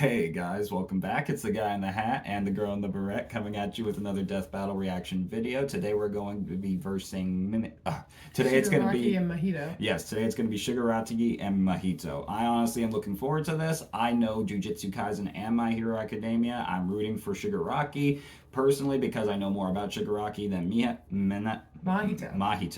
Hey guys, welcome back. It's the guy in the hat and the girl in the beret coming at you with another death battle reaction video. Today we're going to be versing today it's going to be Shigaraki and Mahito. Yes, today it's going to be Shigaraki and Mahito. I honestly am looking forward to this. I know Jujutsu Kaisen and My Hero Academia. I'm rooting for Shigaraki personally because I know more about Shigaraki than Mahito.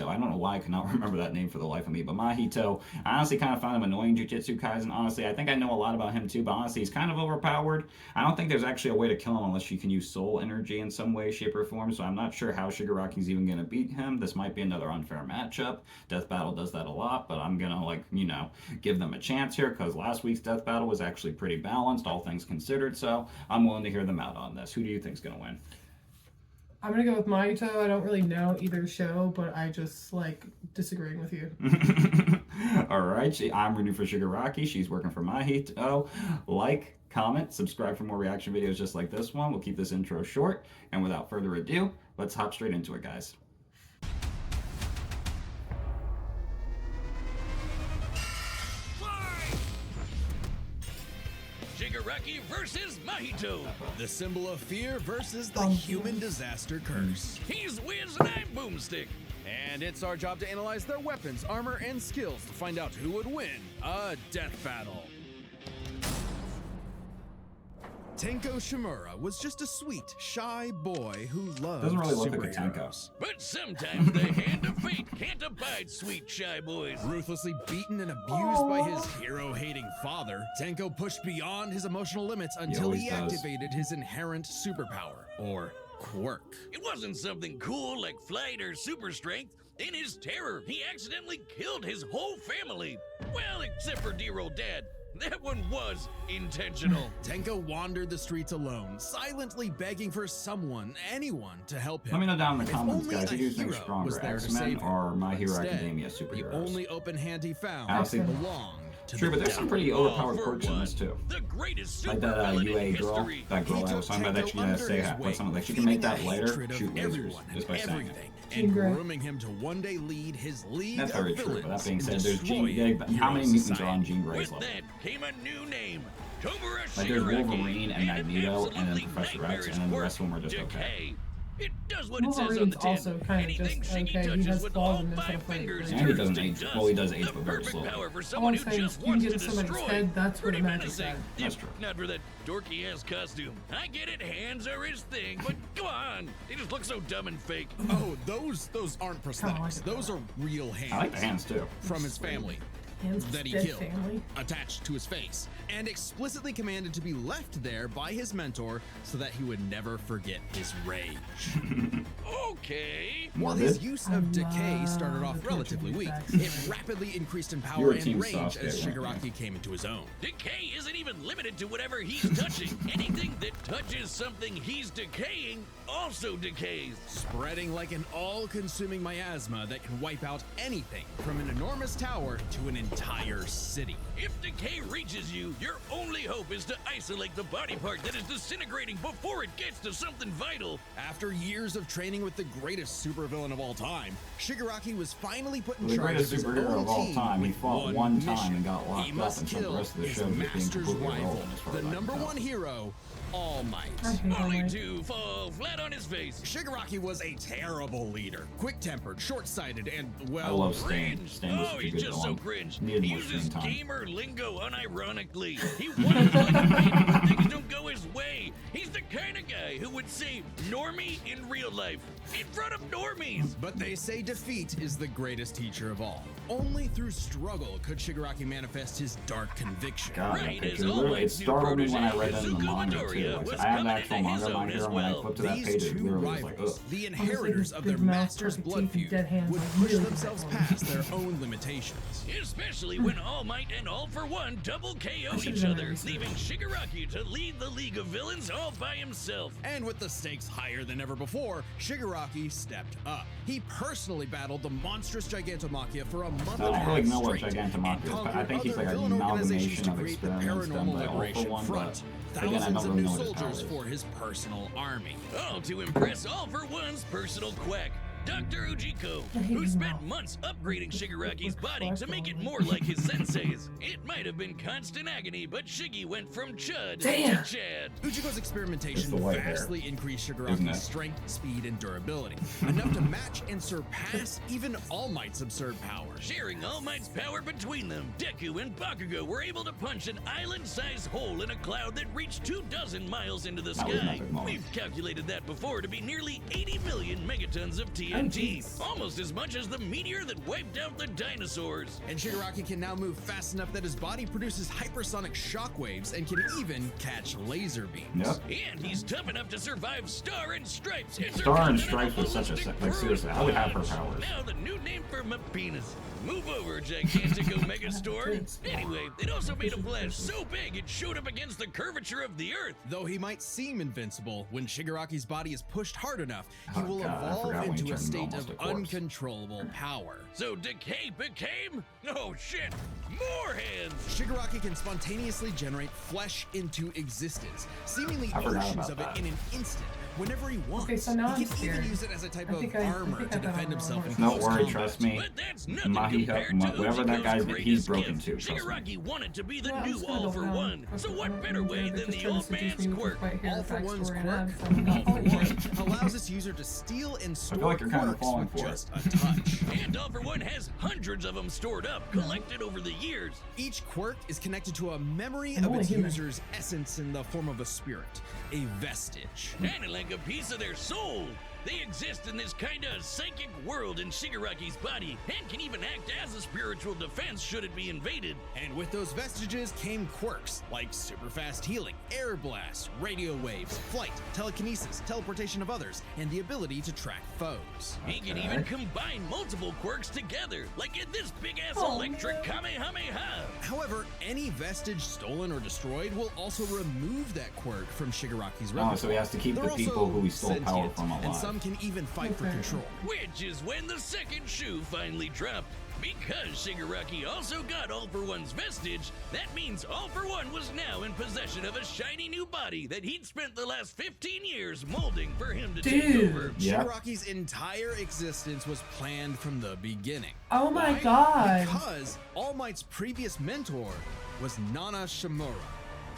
I don't know why I cannot remember that name for the life of me, but Mahito, I honestly kind of found him annoying. Jujutsu Kaisen, honestly, I think I know a lot about him too, but honestly, he's kind of overpowered. I don't think there's actually a way to kill him unless you can use soul energy in some way, shape, or form, so I'm not sure how Shigaraki's even going to beat him. This might be another unfair matchup. Death Battle does that a lot, but I'm going to, give them a chance here because last week's Death Battle was actually pretty balanced, all things considered, so I'm willing to hear them out on this. Who do you think's going to win? I'm gonna go with Mahito. I don't really know either show, but I just like disagreeing with you. Alright, I'm rooting for Shigaraki. She's working for Mahito. Like, comment, subscribe for more reaction videos just like this one. We'll keep this intro short. And without further ado, let's hop straight into it, guys. Shigaraki versus Mahito. The symbol of fear versus the human disaster curse. He's Wiz and I'm Boomstick. And it's our job to analyze their weapons, armor, and skills to find out who would win a death battle. Tenko Shimura was just a sweet, shy boy who loved Doesn't really look like a superheroes. But sometimes the hand of fate can't abide sweet shy boys. Ruthlessly beaten and abused by his hero-hating father, Tenko pushed beyond his emotional limits until he always does. activated his inherent superpower, or quirk. It wasn't something cool like flight or super strength. In his terror, he accidentally killed his whole family. Well, except for dear old dad. That one was intentional. Tenko wandered the streets alone, silently begging for someone, anyone, to help him. Let me know down in the If comments, only guys, a who do you think hero stronger, was there to X-Men save him. or My Hero Instead, Academia the superheroes? only open hand he found Honestly, belonged to True, the but there's some devil. pretty overpowered For quirks in one, this too. The greatest Like super that villain UA in girl, history. that girl I was talking about that she can say just by saying she can make that lighter shoot lasers just by saying it. And grooming him to one day lead his league That's of very true, but that villains being said, and there's Jean destroying Grey. How many hero mutants are on society. Jean Grey's With level? that came a new name. Like there's Wolverine and Magneto and then Professor X, and then the rest of them are just okay. It does what it says on Wolverine's the tin. also kind of Anything just Shiggy okay. He touches has with flaws all in mental 5 fight. fingers And he turns doesn't to age. dust. Well, he does age, The but very perfect slowly. power for All someone I'm who saying is just you can wants get to in somebody's destroy. head, that's where Pretty the magic's menacing. at. That's true. Not for that dorky ass costume. I get it, hands are his thing, but come on, they just look so dumb and fake. Oh, those aren't prosthetics. it. Those are real hands. I like the hands too. From his family. Hands That he dead killed, family. attached to his face, and explicitly commanded to be left there by his mentor so that he would never forget his rage. Okay. While Morbid. his use of decay started off the relatively weak, character it rapidly increased in You power were and Team range Sasuke, as weren't Shigaraki came into his own. Decay isn't even limited to whatever he's touching. Anything that touches something he's decaying also decays. Spreading like an all-consuming miasma that can wipe out anything from an enormous tower to an entire city. If decay reaches you, your only hope is to isolate the body part that is disintegrating before it gets to something vital. After years of training with the greatest supervillain of all time, Shigaraki was finally put in The charge greatest of his superhero own of all team time. He with fought one mission. time and got locked He up, must and spent the kill rest of the his show just being master's completely rival, irrelevant as far the as I can number tell. one hero, All Might. I hate All Only Might. to fall flat on his face. Shigaraki was a terrible leader, quick-tempered, short-sighted, and, well, I love Stan. Cringe. Stan was Oh, such a he's good just so villain. cringe. Needed He more uses screen time. gamer lingo unironically. He wants to like when things don't go his way. He's the kind of guy who would say normie in real life, in front of normies. But they say defeat is the greatest teacher of all. Only through struggle could Shigaraki manifest his dark conviction. God, that Right, picture as All literally, it Might's new startled me when I protege, read that in the Izuku manga too. Midoriya, Like, was I have the coming actual into his manga own My as Hero, and when I well. flipped to that These page, it two literally was like, ugh. rivals, the inheritors of big their mouth, master's crooked blood teeth, and feud, dead hands, would like, push really themselves bad past their own limitations. Especially when All Might and All For One double KO should've each done other, that research. leaving Shigaraki to lead the League of Villains all by himself. And with the stakes higher than ever before, Shigaraki stepped up. He personally battled the monstrous Gigantomachia for a month I and a don't half really know what straight, Gigantomachia and is, but I conquered think he's other like an villain organizations amalgamation to of create the experiments done Paranormal by All For Liberation One, Front. but again, I Thousands don't of really new know what his power soldiers is. for his personal army. All to impress All For One's personal quack. Dr. Ujiko, I hate who him spent now. months upgrading Shigaraki's Look body to make it fucking- more like his sensei's. It might have been constant agony, but Shiggy went from Chud Damn. to Chad. Ujiko's It's experimentation the white hair, vastly increased isn't Shigaraki's it? strength, speed, and durability, enough to match and surpass even All Might's absurd power. Sharing All Might's power between them, Deku and Bakugo were able to punch an island-sized hole in a cloud that reached 24 miles into the That was an sky. epic moment. We've calculated that before to be nearly 80 million megatons of TNT, jeez. almost as much as the meteor that wiped out the dinosaurs. And Shigaraki can now move fast enough that his body produces hypersonic shockwaves and can even catch laser beams. Yep. And he's tough enough to survive Star and Stripes. Star and Stripes was such a like seriously, I would have her powers. Now the new name for my penis. Move over, gigantic Omega Storm. Anyway, it also made a flash so big it showed up against the curvature of the Earth. Though he might seem invincible, when Shigaraki's body is pushed hard enough, he Oh, will God, I evolve forgot when he into a turned state almost of a corpse. uncontrollable power. So Decay became, oh shit, more hands. Shigaraki can spontaneously generate flesh into existence, seemingly I forgot oceans about of it that. in an instant, whenever he wants. Okay, so now he I'm can even scared. use it as a type I of think I armor got to that defend on himself wrong. in Don't close worry, combat. trust me. But that's nothing Mahito, compared to whatever that Ujiko's guy's, greatest he's broken gift. too. Trust me. Shigaraki wanted to be the Yeah, I'm new just gonna All go for down. One. So what better way than the old man's quirk? All for One's quirk, allows its user to steal and store like you're kinda quirks falling with for it. just a touch. And All for One has hundreds of them stored up, collected over the years. Each quirk is connected to a memory I'm of only its human. user's essence in the form of a spirit, a vestige. Kinda like a piece of their soul. They exist in this kinda psychic world in Shigaraki's body, and can even act as a spiritual defense should it be invaded. And with those vestiges came quirks like super fast healing, air blasts, radio waves, flight, telekinesis, teleportation of others, and the ability to track foes. He can even combine multiple quirks together, like in this big-ass electric Kamehameha. However, any vestige stolen or destroyed will also remove that quirk from Shigaraki's Oh, repertoire. so he has to keep They're the people also who he stole power sentient, from and alive. some can even fight for Okay. control. Which is when the second shoe finally dropped. Because Shigaraki also got All for One's vestige, that means All for One was now in possession of a shiny new body that he'd spent the last 15 years molding for him to take Dude. over. Yeah. Shigaraki's entire existence was planned from the beginning. Oh my Why? god. Because All Might's previous mentor was Nana Shimura,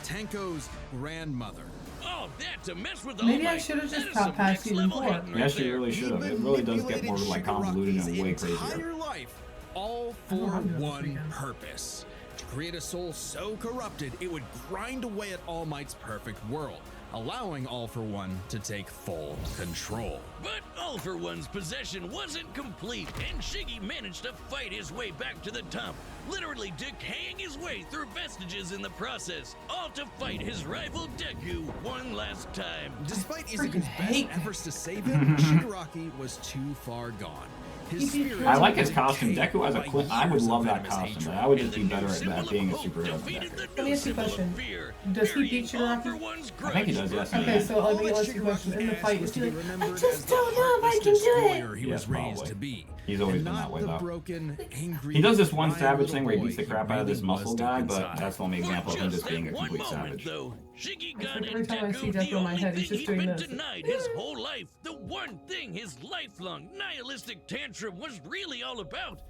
Tanko's grandmother. Oh, that to mess with All Maybe I Might, should've that just is got some past season next-level 4. hating right Yes, you there. really should have. He It really does get manipulated more like convoluted and way Shigaraki's crazier. entire life, all I don't for know how to do this one again. purpose: to create a soul so corrupted it would grind away at All Might's perfect world, allowing All for One to take full control. But All for One's possession wasn't complete, and Shiggy managed to fight his way back to the top, literally decaying his way through vestiges in the process, all to fight his rival Deku one last time. Despite freaking Izuku's best hate that. efforts to save him, Shigaraki was too far gone. His He beat spirit I like his had costume. decayed Deku as a by I would years love of that venomous costume, but hatred. I would And just the be new better at symbol that of being a hope superhero than defeated the Deku. Let me new ask you a symbol of question. fear, Does he beat burying All Shigaraki? for One's I think he grudge does, yes. forever. Okay, so All let me that ask you a question. In the Shigaraki fight, was is to he be like, remembered I as just the don't know if I heartless can do it? destroyer he Yes, was raised probably. to be. He's always And been not that way, the though. broken, angry, He does this one crying savage little thing where he boy beats the crap out of this really muscle was deep guy, but inside. that's the only example of him just being a that one complete moment, savage. though, Shiggy It's got like in every time I see Deku Death the on my only head, thing he's just he'd doing been this. denied his whole life. The one thing his lifelong nihilistic tantrum was really all about.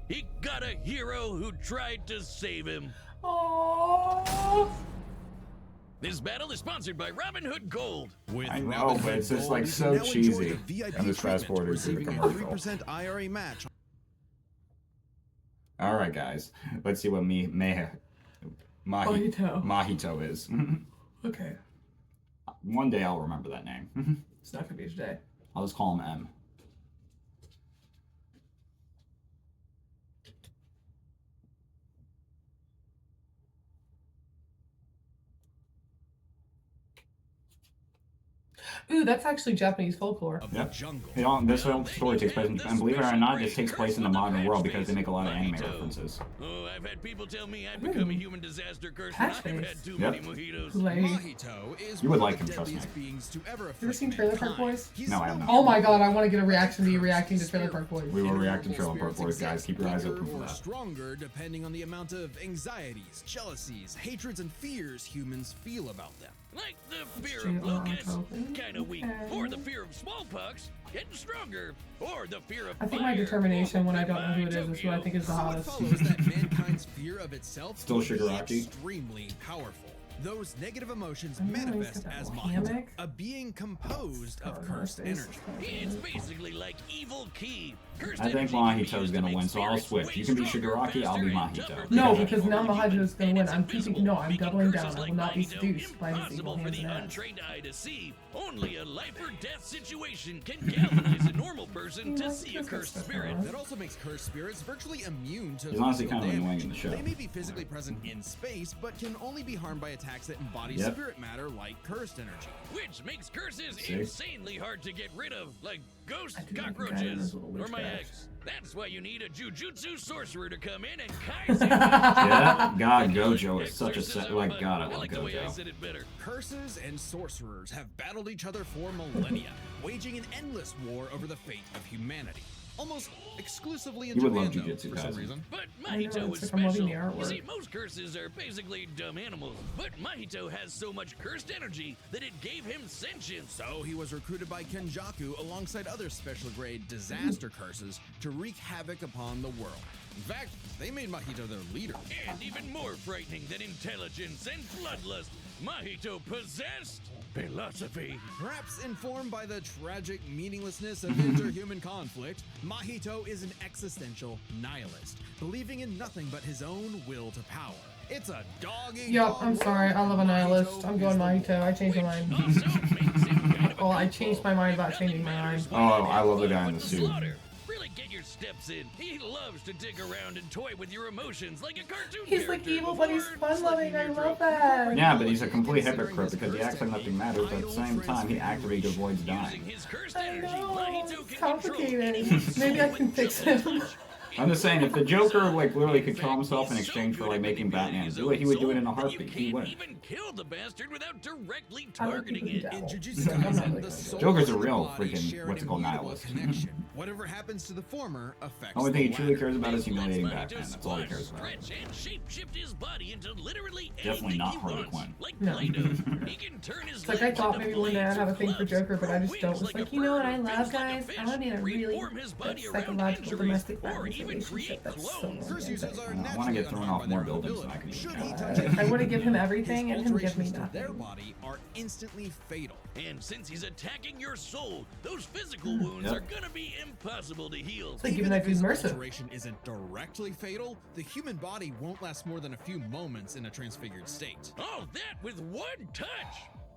He got a hero who tried to save him. Oh. This battle is sponsored by Robin Hood Gold. With I know, Robin but Hood it's just, Gold, like, you so can now enjoy cheesy. the VIP And this fast treatment, forward through the receiving a commercial. 3% IRA match. All right, guys. Let's see what Mahito. Mahito is. Okay. One day I'll remember that name. It's not gonna be today. I'll just call him M. Ooh, that's actually Japanese folklore. Of Yep. the jungle. You know, this whole story takes place, and believe it or not, this takes place in the modern world because they make a lot of anime references. Oh, I've had people tell me I've become a human disaster curse when I've Catchphrase. had too Yep. many mojitos. Like, Mahito is You would one like of him, the trust me. deadliest beings to ever afflict ever seen Trailer Park mankind. Boys? He's No, I have not. oh my god, I want to get a reaction to you reacting to Trailer Park Boys. We will react to Innumerable Trailer Park spirits Boys, guys. exist, Keep your eyes weaker open for or that. stronger depending on the amount of anxieties, jealousies, hatreds, and fears humans feel about them. Like the fear Straight of up locusts, open. kinda weak, or the fear of smallpox, getting stronger, or the fear of I think fire, my determination when I or don't know who it is what I think is the So it hottest. follows that mankind's fear of itself Still will be Shigaraki. extremely powerful. Those negative emotions I know he's manifest got that as little Mahito, hammock. a being composed of Oh, cursed my face is energy. kinda It's weird. basically like evil key. Cursed I think energy can be Mahito's used to gonna make win, so I'll spirits switch. way You can be stronger, Shigaraki, I'll be faster, and Mahito. tougher No, than because now human. Mahito's gonna And win. it's I'm keeping. invisible, No, I'm making doubling curses down. I will like not be Mahito seduced by his impossible evil for hands the and ass. untrained eye to see. Only a life or death situation can galvanize a normal person to see a cursed spirit. That also makes cursed spirits virtually immune to He's honestly physical kind of annoying damage. in the show. They may be physically present in space, but can only be harmed by attacks that embody Yep. spirit matter like cursed energy. Which makes curses See? insanely hard to get rid of, like ghosts, I do like the guy in cockroaches, those little or my witchcraft. ex. That's why you need a jujutsu sorcerer to come in and kaizen. Yeah, God, Gojo is such a set. Like, God, I love like the way I Gojo. said it better. Curses and sorcerers have battled each other for millennia, waging an endless war over the fate of humanity. Almost exclusively in You would Japan, love though, Jujutsu for some Kaisen. reason. But I know, Mahito it's is like I'm loving special. the You artwork. see, most curses are basically dumb animals, but Mahito has so much cursed energy that it gave him sentience. So he was recruited by Kenjaku alongside other special grade disaster curses to wreak havoc upon the world. In fact, they made Mahito their leader. And even more frightening than intelligence and bloodlust, Mahito possessed philosophy. Perhaps informed by the tragic meaninglessness of interhuman conflict, Mahito is an existential nihilist, believing in nothing but his own will to power. It's a dog-eat-dog Yup, I'm sorry. I love a nihilist. I'm going Mahito. I changed my mind. Also makes him kind of a Well, I creep. changed my mind about Nothing changing my matters mind. what Oh, he I love the does guy in but the suit. slaughter. Really get your steps in. He loves to dig around and toy with your emotions like a cartoon He's like character evil, but he's before fun-loving. I slitting your love throat. that. Yeah, but he's a complete hypocrite because he acts like nothing matters, but at the same time, he actively avoids Using dying. his cursed I energy, know, Mahito it's can control complicated. anyone's Maybe soul I can with fix just a him. touch. I'm just saying, if the Joker, like, literally could kill himself in exchange for, like, making Batman do it, he would do it in a heartbeat. He would. You can't even kill the bastard without directly I like targeting people it. who In dabble. Jujutsu I'm not Kaisen, really the gonna soul Joker's a and the real body freaking, share what's it an called, immutable nihilist. connection. Whatever happens to the former affects Only thing he the truly latter. cares about is This humiliating lets Batman. Mahito That's all he cares squash, about. stretch, and shape-shift his body into literally Definitely anything not he Harley wants, Quinn. like No. Play-Doh. He can turn his It's like I legs thought into maybe one day I'd blades have a or thing for clubs, Joker, but I or just don't. wings It's like, a you know what bird, I or love, fins like a guys? fish, I need a really reform his body around psychological injuries, domestic or violence even relationship create that's so clones. Curse users are I wanna naturally get thrown unharmed off by more their own buildings than I ability. can do. Should he touch I anyone, would have given him everything his and him give me alterations to their nothing. body are instantly fatal. And since he's attacking your soul, those physical wounds Yep. are gonna be impossible to heal. It's like giving Even that if dude his Mercy. alteration isn't directly fatal, the human body won't last more than a few moments in a transfigured state. All that with one touch.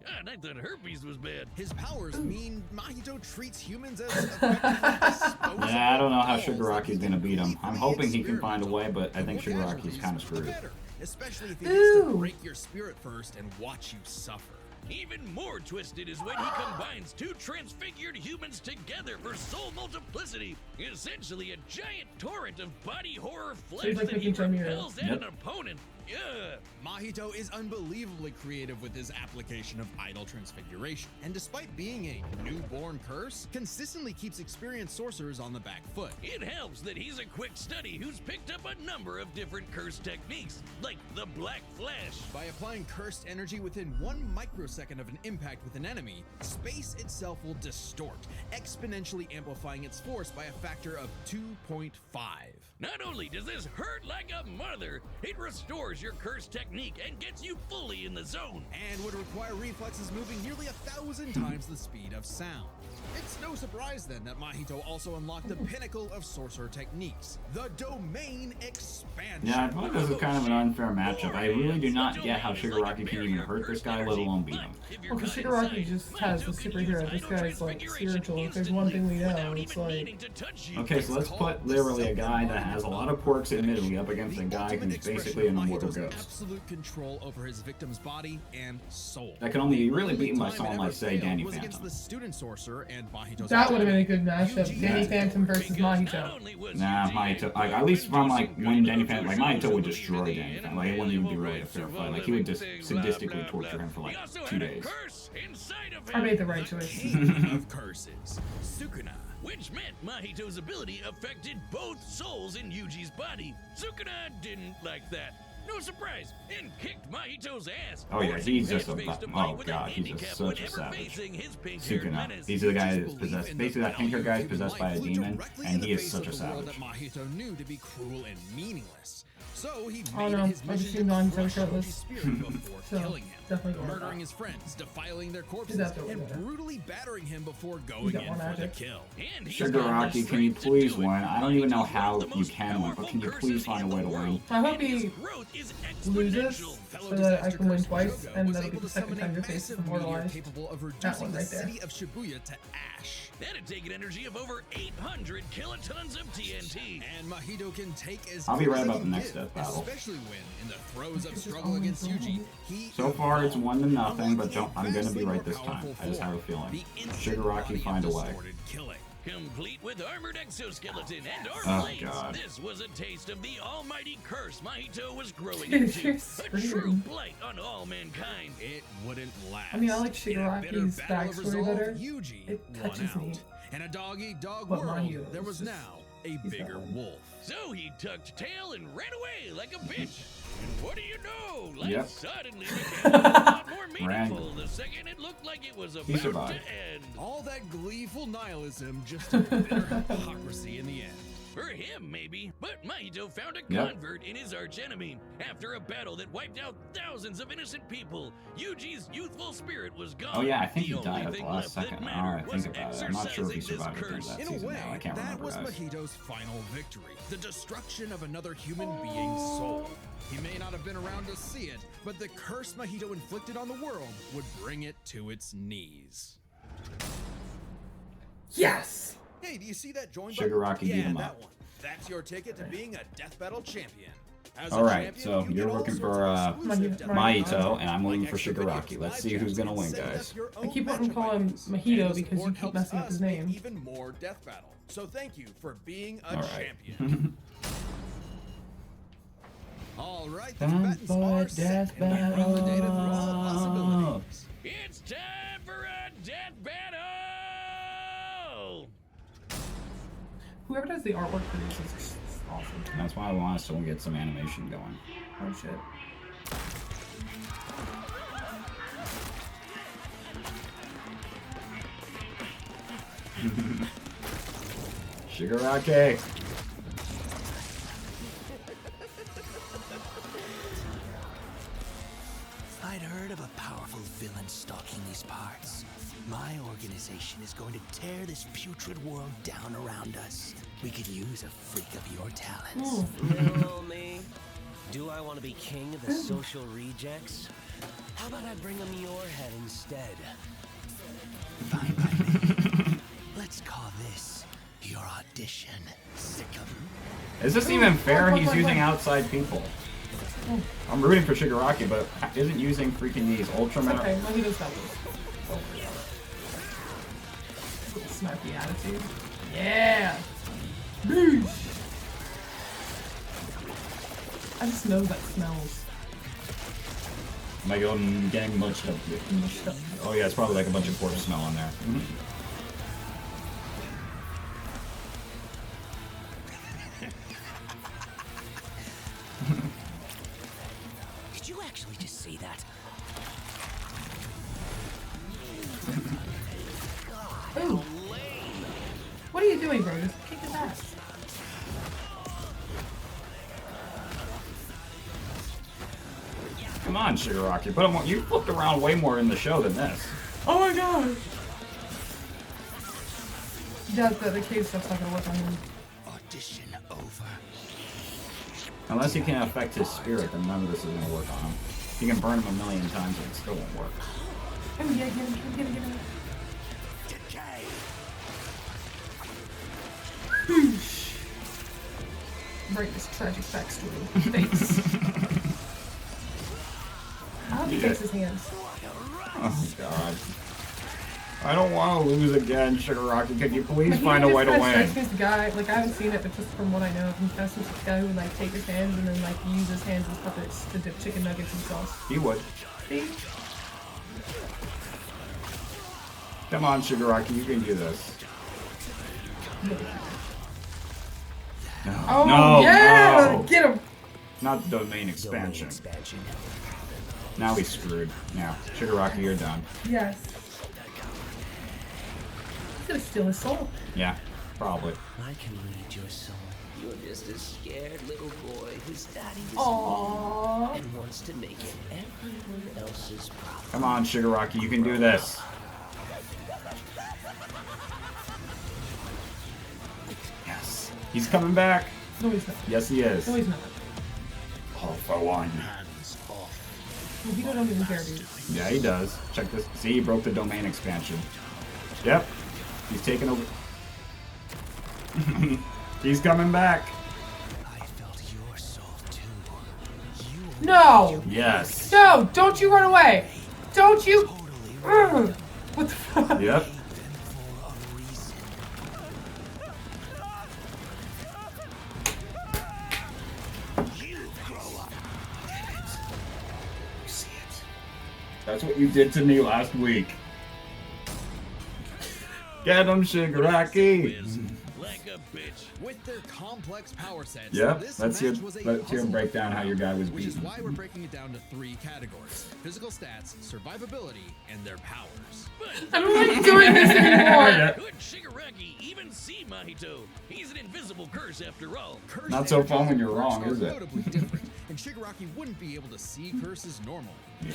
God, I thought herpes was bad. His powers mean Mahito treats humans as effectively disposable Yeah, I don't know how dolls that Shigaraki's he gonna beat him. I'm briefly hoping he can experiments find a on. way, but I The think more Shigaraki's casualties, kind of the screwed. better, especially if he gets to Ooh. break your spirit first and watch you suffer. Even more twisted is when he combines two transfigured humans together for soul multiplicity. Essentially a giant torrent of body horror flesh like that he Cookie Jar Mirror. repels at Yep. an opponent. Yeah. Mahito is unbelievably creative with his application of idol transfiguration, and despite being a newborn curse, consistently keeps experienced sorcerers on the back foot. It helps that he's a quick study who's picked up a number of different curse techniques, like the Black Flash. By applying cursed energy within 1 microsecond of an impact with an enemy, space itself will distort, exponentially amplifying its force by a factor of 2.5. Not only does this hurt like a mother, it restores your curse technique and gets you fully in the zone. And would require reflexes moving nearly 1,000 times the speed of sound. It's no surprise then that Mahito also unlocked the pinnacle of sorcerer techniques, the Domain Expansion. Yeah, I feel like this is kind of an unfair matchup. I really do not get how Shigaraki can even hurt this guy, let alone beat him. Well, because Shigaraki just has the superhero. This guy's like spiritual. If there's one thing we know, it's like Okay, so let's put literally a guy that has a lot of quirks, admittedly, up against a guy who's basically an immortal Mahito's ghost. absolute control over his victim's body and soul. That can only be really beaten by Time someone it like, ever say, failed Danny was against Phantom. the student sorcerer and Mahito's that would have been a good alternative, matchup. Yuji Danny Ito. Phantom versus Mahito. Nah, Mahito, like, at least from, like, when Danny Phantom, like, Mahito would destroy Danny Phantom. Like, it wouldn't even be really a fair fight. Like, he would just sadistically torture him for, like, 2 days. I made the right choice. King of curses, Sukuna. Which meant Mahito's ability affected both souls in Yuji's body. Sukuna didn't like that. no surprise, and kicked Mahito's ass. Oh, yeah, forcing he's just a Babyface to bu- fight oh, with God, a he's handicap such a whenever savage. facing his pink-haired Sukuna. menace. These are the guys Yuji's possessed. belief in Basically, the that pink-haired guy is value of possessed by a human life demon, flew directly and in he the is face such a of the world savage. that Mahito knew to be cruel and meaningless. So he Oh made no, it his I just mission seen to Mahito crush shirtless. Yuji's spirit before So, killing him, definitely going with murdering that. his friends, defiling their corpses, That's what we're and doing. brutally battering him before going got in more for the magic. kill. And he's got the Shigaraki, can you strength to please do it. win? I don't even know Mahito's how one of the you most can win, but can you powerful please find a curses way in to the win? world, I hope and his he growth is loses exponential. so that I can win disaster twice, curse and was that'll be able the to second summon time a your face is massive meteor immortalized. capable of That reducing one the right there. city of Shibuya to ash. That'd take an energy of over 800 kilotons of TNT. And Mahito can take as I'll be good right as he about the can next give, death battle. especially when, in the throes of It's just struggle always against Yuji, wrong. he So far, it's evolved. 1-0, but Unlocking a I'm gonna vastly be right more this time. powerful I just have a form, feeling. the instant Shigaraki, body find a of way. distorted killing. Complete with armored exoskeleton and Oh, armor blades. God. This was a taste of the almighty curse Mahito was growing Dude, into. you're A true screaming. blight on all mankind. It wouldn't last. I mean, I like In a bitter Shigaraki's battle of backstory resolve, better. Yuji It won touches out. me. In a dog-eat-dog But world, Mahito there is was just- now a he's that bigger one. wolf. So he tucked tail and ran away like a bitch. And what do you know? Life Yep. suddenly became a lot more Ran. meaningful the second it looked like it was He about to survived. end. All that gleeful nihilism just a bitter hypocrisy in the end. For him, maybe. But Mahito found a Yep. convert in his archenemy. After a battle that wiped out thousands of innocent people, Yuji's youthful spirit was gone. Oh yeah, I think The he died only at the thing last left that second. Now mattered I was think about it. I'm not sure if he exercising this survived at the end of curse. that In a season way, now. I can't that remember, was guys. Mahito's final victory, the destruction of another human being's soul. He may not have been around to see it, but the curse Mahito inflicted on the world would bring it to its knees. Yes! Hey, do you see that join button? Shigaraki beat Yeah, him that up. one. That's your ticket to being a death battle champion. As a Alright, champion, so you you're get all looking sorts for, of exclusive death battle Mahito, content, and I'm looking like for extra Shigaraki. videos, Let's live see who's chats, gonna and win, setting guys. up your I own keep wanting to call matchup him items. Mahito And the because you support keep helps messing up us his make name. even more death battle. So thank you for being a Alright. champion. All right, the Time combatants for are a set, death and we bring the data raw battle. possibilities. It's time for a death battle! Whoever does the artwork for these is awesome. That's why I want us to get some animation going. Oh shit. Shigaraki! I'd heard of a powerful villain stalking these parts. My organization is going to tear this putrid world down around us. We could use a freak of your talents. Little me? Do I want to be king of the social rejects? How about I bring them your head instead? Fine by me. Let's call this your audition. Sickum. Is this even fair? Wait, He's wait, using wait. outside people. I'm rooting for Shigaraki, but isn't using freaking these ultra It's men. okay, Mahito's got this. Little snarky attitude. Yeah! Boosh! I just know that smells. Am I going getting munched up here? Mushed up. Oh yeah, it's probably like a bunch of corpse smell in there. Did you actually just say that? Ooh! What are you doing, bro? Just kick his ass. Come on, Shigaraki. But you flipped around way more in the show than this. Oh my god! Yeah, the cave stuff's not gonna work on him. Audition over. Unless he can affect his spirit, then none of this is going to work on him. You can burn him a million times and it still won't work. Oh yeah, get him. Decay. Boosh! Break this tragic backstory. Face. I hope he takes his hands. Oh god. I don't want to lose again, Shigaraki. Could you please But he find a just way to kinda win? strikes me as the guy, like I haven't seen it, but just from what I know, he kind of seems like the guy who would like take his hands and then like use his hands as puppets to dip chicken nuggets in sauce. He would. See? Come on, Shigaraki, you can do this. No. Oh no, yeah! no. Get him! not the domain expansion. Domain expansion. Now he's screwed. Now, Shigaraki, you're done. Yes. He's gonna steal his soul. Yeah, probably. I can read your soul. You're just a scared little boy whose daddy is Aww. and wants to make it everyone else's problem. Come on, Shigaraki, you can do this. Yes. He's coming back. No, he's not. Yes, he is. No, he's not. All for one. Mahito don't even care, dude. Yeah, he does. Check this. See, he broke the domain expansion. Yep. He's taking over. He's coming back. I felt your soul too. No! Yes. No! Don't you run away! Don't you! Ugh. What the fuck? Yep. That's what you did to me last week. Get him, Shigaraki! Like a bitch. With their complex power sets, Yep, this let's hear match was a let's hear him puzzle break down how your guy was which is beaten. why we're breaking it down to 3 categories: physical stats, survivability, and their powers. I don't like doing this anymore! Could Shigaraki even see Mahito? He's an invisible curse after all. Curse Not so fun when energy you're wrong, are is it? notably different, and Shigaraki wouldn't be able to see curses normally.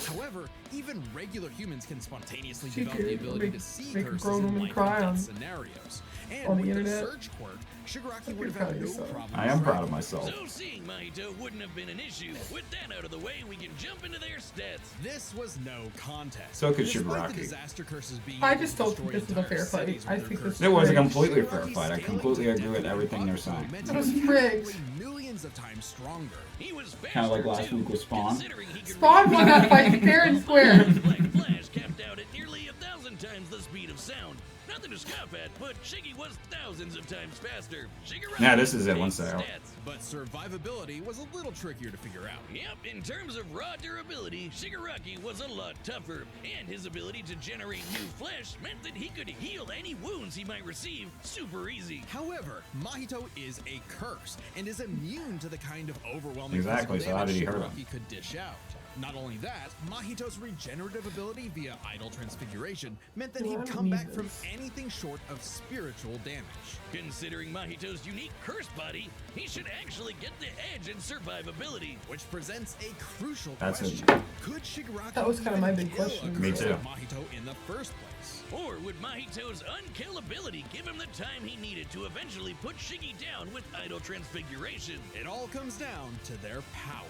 However, even regular humans can spontaneously She develop the could ability make- to see make a curses grown in woman life cry and on- death scenarios. And on the with internet. search quirk, Shigaraki would have proud had of no yourself. problem. I am proud of tracking myself. So seeing Mahito wouldn't have been an issue. With that out of the way, we can jump into their stats. This was no contest. So could Despite Shigaraki. the disaster curses being I able just to don't think destroy this is a fair entire fight. cities I with think their this curses, It was a rigged. completely fair Shigaraki's fight. I scaling completely to agree with death everything they're also saying. meant That he was was rigged. literally millions of times stronger. He was faster Kinda like last too, week with Spawn. considering he could Spawn won that fight fair and square. Black Flash capped out at nearly 1,000 times the speed of sound. Nothing to scoff at, but Shiggy was thousands of times faster. Shigaraki Yeah, this is it, takes once they're out. stats. But survivability was a little trickier to figure out. Yep, in terms of raw durability, Shigaraki was a lot tougher, and his ability to generate new flesh meant that he could heal any wounds he might receive super easy. However, Mahito is a curse and is immune to the kind of overwhelming Exactly, physical so how damage did he hurt him? Shigaraki could dish out. Not only that, Mahito's regenerative ability via idle transfiguration meant that Well, I he'd don't come need back from this. anything short of spiritual damage. Considering Mahito's unique curse body, he should actually get the edge in survivability. Which presents a crucial That's question. it. Could Shigaraki That was kinda even my big kill question. a Me curse too. like Mahito in the first place? Or would Mahito's unkillability give him the time he needed to eventually put Shiggy down with idle transfiguration? It all comes down to their powers.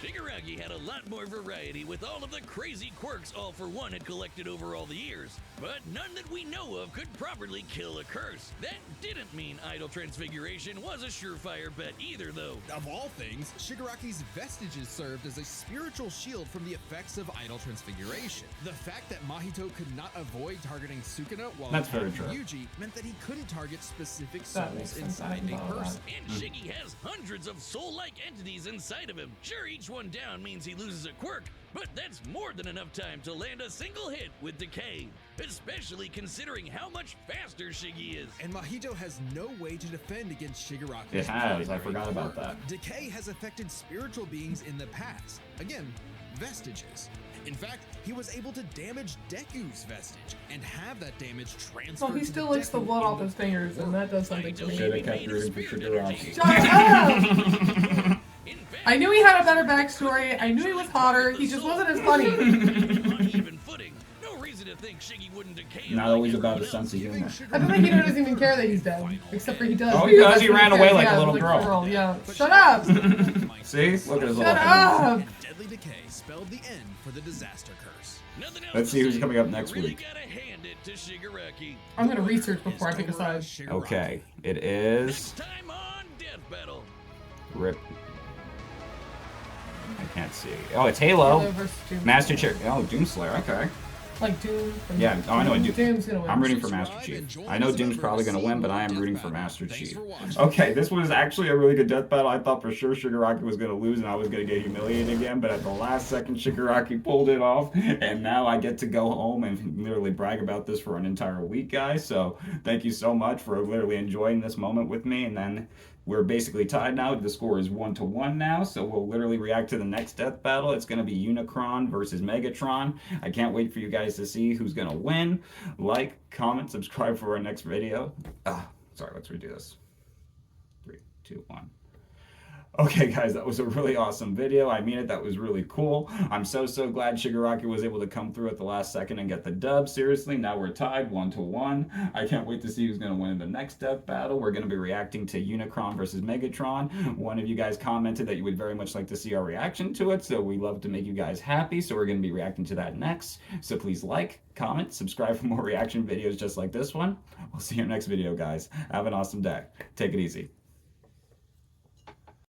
Shigaraki had a lot more variety with all of the crazy quirks All For One had collected over all the years, but none that we know of could properly kill a curse. That didn't mean idle transfiguration was a surefire bet either, though. Of all things, Shigaraki's vestiges served as a spiritual shield from the effects of idle transfiguration. The fact that Mahito could not avoid targeting Sukuna while That's very attacking true. Yuji meant that he couldn't target specific That makes souls sense. I inside didn't a know that. person. And Shiggy has hundreds of soul-like entities inside of him. Sure, each one down means he loses a quirk, but that's more than enough time to land a single hit with Decay, especially considering how much faster Shiggy is. And Mahito has no way to defend against Shigaraki's It has. I primary forgot about quirk. that. Decay has affected spiritual beings in the past. Again, vestiges. In fact, he was able to damage Deku's vestige and have that damage transferred. Well, he to still licks the Deku blood in off his fingers, and that does something to Mahito me. Should've even kept made a rooting for spirit Shigaraki. energy. Shut up! In fact, I knew he had a better backstory. I knew he was hotter. He just wasn't as funny. on even footing. No reason to think Shiggy wouldn't decay him Not like always about everyone his sense of else. humor. I feel like he doesn't even care that he's dead. Except for he does. Oh, he does. That's He what ran says. away like a Yeah, little girl. Yeah. Shut up! See? Look at his little Shut fingers. up! Deadly Decay spelled the end for the disaster curse. Nothing else Let's to see who's say. coming up next You really week. gotta hand it to Shigaraki. I'm gonna research before I pick a side. Shigaraki. Okay, it is Next time on Death Battle. Rip. I can't see. Oh, it's Halo. Halo versus Doom. Master Chief. Oh, Doomslayer. Okay. Like Doom. from- Yeah. Oh, I know. Doom's gonna win. I'm rooting for Master Chief. I know Doom's probably going to win, but I am rooting for Master Chief. Okay, this was actually a really good death battle. I thought for sure Shigaraki was going to lose and I was going to get humiliated again, but at the last second, Shigaraki pulled it off, and now I get to go home and literally brag about this for an entire week, guys. So thank you so much for literally enjoying this moment with me, and then we're basically tied now. The score is 1-1 now, so we'll literally react to the next death battle. It's going to be Unicron versus Megatron. I can't wait for you guys to see who's going to win. Like, comment, subscribe for our next video. Sorry, let's redo this. 3, 2, 1. Okay, guys, that was a really awesome video. I mean it, that was really cool. I'm so glad Shigaraki was able to come through at the last second and get the dub. Seriously, now we're tied 1-1. I can't wait to see who's going to win in the next death battle. We're going to be reacting to Unicron versus Megatron. One of you guys commented that you would very much like to see our reaction to it, so we love to make you guys happy, so we're going to be reacting to that next. So please like, comment, subscribe for more reaction videos just like this one. We'll see you in our next video, guys. Have an awesome day. Take it easy.